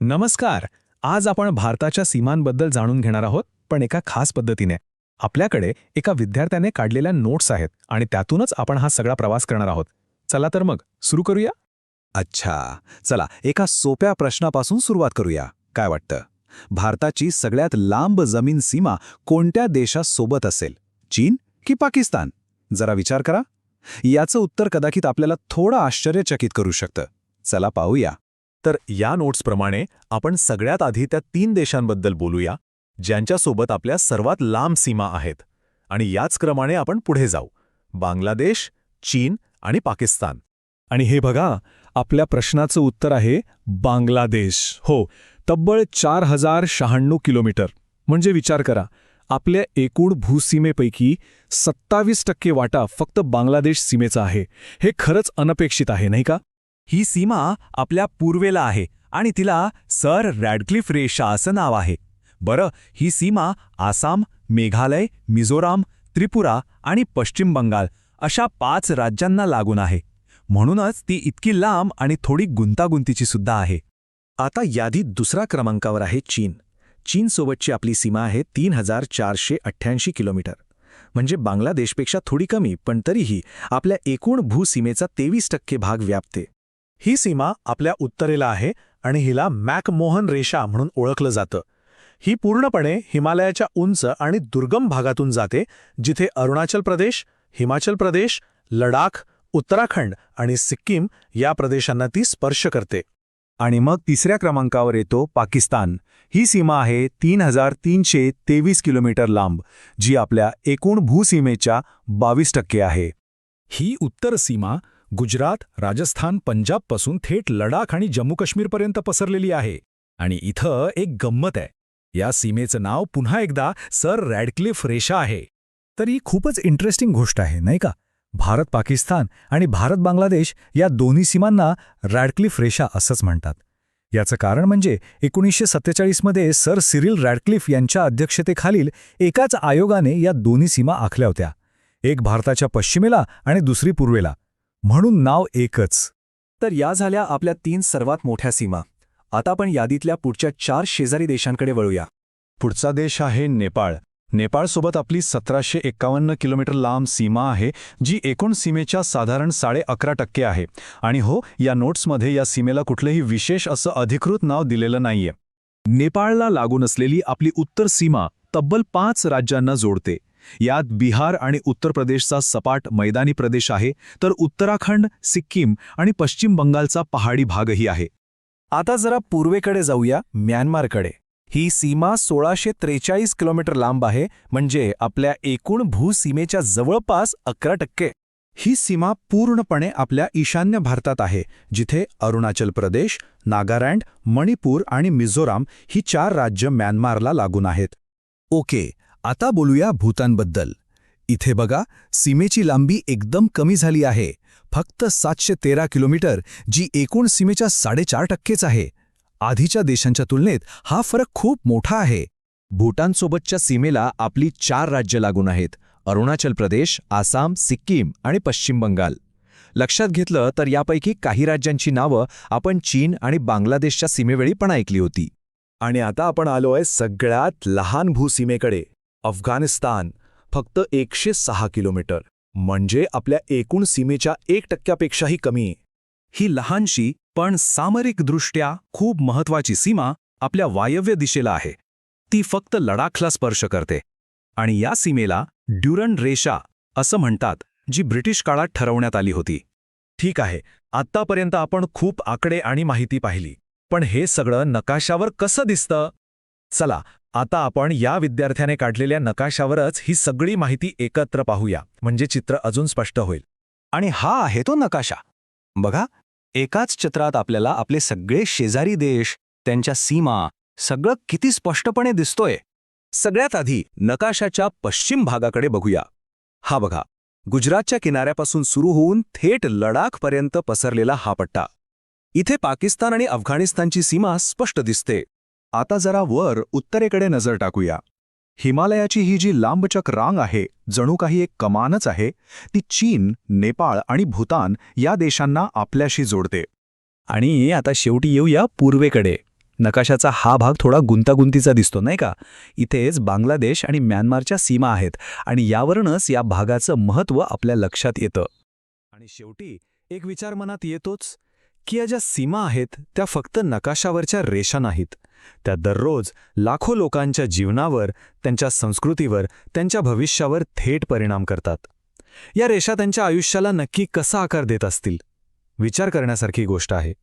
नमस्कार. आज आपण भारताच्या सीमांबद्दल जाणून घेणार आहोत, पण एका खास पद्धतीने. आपल्याकडे एका विद्यार्थ्याने काढलेल्या नोट्स आहेत आणि त्यातूनच आपण हा सगळा प्रवास करणार आहोत. चला तर मग सुरू करूया. अच्छा, चला एका सोप्या प्रश्नापासून सुरुवात करूया. काय वाटतं? भारताची सगळ्यात लांब जमीन सीमा कोणत्या देशासोबत असेल? चीन की पाकिस्तान? जरा विचार करा. याचं उत्तर कदाचित आपल्याला थोडं आश्चर्यचकित करू शकतं. चला पाहूया. तर या नोट्सप्रमाणे आपण सगळ्यात आधी त्या 3 देशांबद्दल बोलूया, ज्यांच्यासोबत आपल्या सर्वात लांब सीमा आहेत. आणि याच क्रमाने आपण पुढे जाऊ. बांगलादेश, चीन आणि पाकिस्तान. आणि हे बघा, आपल्या प्रश्नाचं उत्तर आहे बांगलादेश. हो, तब्बल 4096 किलोमीटर. म्हणजे विचार करा, आपल्या एकूण भूसीमेपैकी 27% वाटा फक्त बांगलादेश सीमेचा आहे. हे खरंच अनपेक्षित आहे, नाही का? ही सीमा आपल्या पूर्वेला आहे आणि तिला सर रॅडक्लिफ रेषा असं नाव आहे. बरं, ही सीमा आसाम, मेघालय, मिझोराम, त्रिपुरा आणि पश्चिम बंगाल अशा 5 राज्यांना लागून आहे. म्हणूनच ती इतकी लांब आणि थोडी गुंतागुंतीची सुद्धा आहे. आता यादीत दुसरा क्रमांकावर आहे चीन. चीनसोबतची आपली सीमा आहे 3488 किलोमीटर. म्हणजे बांगलादेशपेक्षा थोडी कमी, पण तरीही आपल्या एकूण भूसीमेचा 23% भाग व्यापते. ही सीमा आपल्या उत्तरेला आहे आणि हिला मॅकमोहन रेषा म्हणून ओळखलं जातं. ही पूर्णपणे हिमालयाच्या उंच आणि दुर्गम भागातून जाते, जिथे अरुणाचल प्रदेश, हिमाचल प्रदेश, लडाख, उत्तराखंड आणि सिक्कीम या प्रदेशांना ती स्पर्श करते. आणि मग तिसऱ्या क्रमांकावर येतो पाकिस्तान. ही सीमा आहे 3323 किलोमीटर लांब, जी आपल्या एकूण भूसीमेच्या 22% आहे. ही उत्तर सीमा गुजरात, राजस्थान, पंजाबपासून थेट लडाख आणि जम्मू काश्मीरपर्यंत पसरलेली आहे. आणि इथं एक गंमत आहे. या सीमेचं नाव पुन्हा एकदा सर रॅडक्लिफ रेषा आहे. तर ही खूपच इंटरेस्टिंग गोष्ट आहे, नाही का? भारत पाकिस्तान आणि भारत बांगलादेश या दोन्ही सीमांना रॅडक्लिफ रेषा असंच म्हणतात. याचं कारण म्हणजे 1947 मध्ये सर सिरिल रॅडक्लिफ यांच्या अध्यक्षतेखालील एकाच आयोगाने या दोन्ही सीमा आखल्या होत्या. एक भारताच्या पश्चिमेला आणि दुसरी पूर्वेला. म्हणून नाव एकच. तर या झाल्या आपल्या 3 सर्वात मोठ्या सीमा. आता आपण यादीतल्या पुढच्या 4 शेजारी देशांकडे वळूया. पुढचा देश आहे नेपाळ. नेपाळसोबत आपली 1751 किलोमीटर लांब सीमा आहे, जी एकूण सीमेच्या साधारण 11.5% आहे. आणि हो, या नोट्समध्ये या सीमेला कुठलंही विशेष असं अधिकृत नाव दिलेलं नाहीये. नेपाळला लागून असलेली आपली उत्तर सीमा तब्बल 5 राज्यांना जोडते. यात बिहार आणि उत्तर प्रदेशचा सपाट मैदानी प्रदेश आहे, तर उत्तराखंड, सिक्कीम आणि पश्चिम बंगालचा पहाडी भागही आहे. आता जरा पूर्वेकडे जाऊया, म्यानमारकडे. ही सीमा 1643 किलोमीटर लांब आहे, म्हणजे आपल्या एकूण भूसीमेच्या जवळपास 11%. ही सीमा पूर्णपणे आपल्या ईशान्य भारतात आहे, जिथे अरुणाचल प्रदेश, नागालँड, मणिपूर आणि मिझोराम ही 4 राज्य म्यानमारला लागून आहेत. ओके, आता बोलूया भूतानबद्दल. इथे बघा, सीमेची लांबी एकदम कमी झाली आहे. फक्त 713 किलोमीटर, जी एकूण सीमेच्या 4.5%च आहे. आधीच्या देशांच्या तुलनेत हा फरक खूप मोठा आहे. भूटानसोबतच्या सीमेला आपली 4 राज्य लागून आहेत: अरुणाचल प्रदेश, आसाम, सिक्कीम आणि पश्चिम बंगाल. लक्षात घेतलं तर यापैकी काही राज्यांची नावं आपण चीन आणि बांगलादेशच्या सीमेवेळी पण ऐकली होती. आणि आता आपण आलोय सगळ्यात लहान भूसीमेकडे, अफगाणिस्तान. फक्त 106 किलोमीटर, म्हणजे आपल्या एकूण सीमेच्या 1%पेक्षाही कमी. ही लहानशी पण सामरिकदृष्ट्या खूप महत्वाची सीमा आपल्या वायव्य दिशेला आहे. ती फक्त लडाखला स्पर्श करते. आणि या सीमेला ड्युरंड रेषा असं म्हणतात, जी ब्रिटिश काळात ठरवण्यात आली होती. ठीक आहे, आत्तापर्यंत आपण खूप आकडे आणि माहिती पाहिली, पण हे सगळं नकाशावर कसं दिसतं? चला, आता आपण या विद्यार्थ्याने काढलेल्या नकाशावरच ही सगळी माहिती एकत्र पाहूया, म्हणजे चित्र अजून स्पष्ट होईल. आणि हा आहे तो नकाशा. बघा, एकाच चित्रात आपल्याला आपले सगळे शेजारी देश, त्यांच्या सीमा, सगळं किती स्पष्टपणे दिसतोय. सगळ्यात आधी नकाशाच्या पश्चिम भागाकडे बघूया. हा बघा, गुजरातच्या किनाऱ्यापासून सुरू होऊन थेट लडाखपर्यंत पसरलेला हा पट्टा. इथे पाकिस्तान आणि अफगाणिस्तानची सीमा स्पष्ट दिसते. आता जरा वर उत्तरेकडे नजर टाकूया. हिमालयाची ही जी लांबचक रांग आहे, जणू काही एक कमानच आहे. ती चीन, नेपाळ आणि भूतान या देशांना आपल्याशी जोडते. आणि आता शेवटी येऊया पूर्वेकडे. नकाशाचा हा भाग थोडा गुंतागुंतीचा दिसतो नाही का? इथेच बांगलादेश आणि म्यानमारच्या सीमा आहेत आणि यावरूनच या भागाचं महत्त्व आपल्या लक्षात येतं. आणि शेवटी एक विचार मनात येतोच की या ज्या सीमा आहेत त्या फक्त नकाशावरच्या रेषा नाहीत. त्या दररोज लाखो लोकांच्या जीवनावर, त्यांच्या संस्कृतीवर, त्यांच्या भविष्यावर थेट परिणाम करतात. या रेषा त्यांच्या आयुष्याला नक्की कसा आकार देत असतील? विचार करण्यासारखी गोष्ट आहे.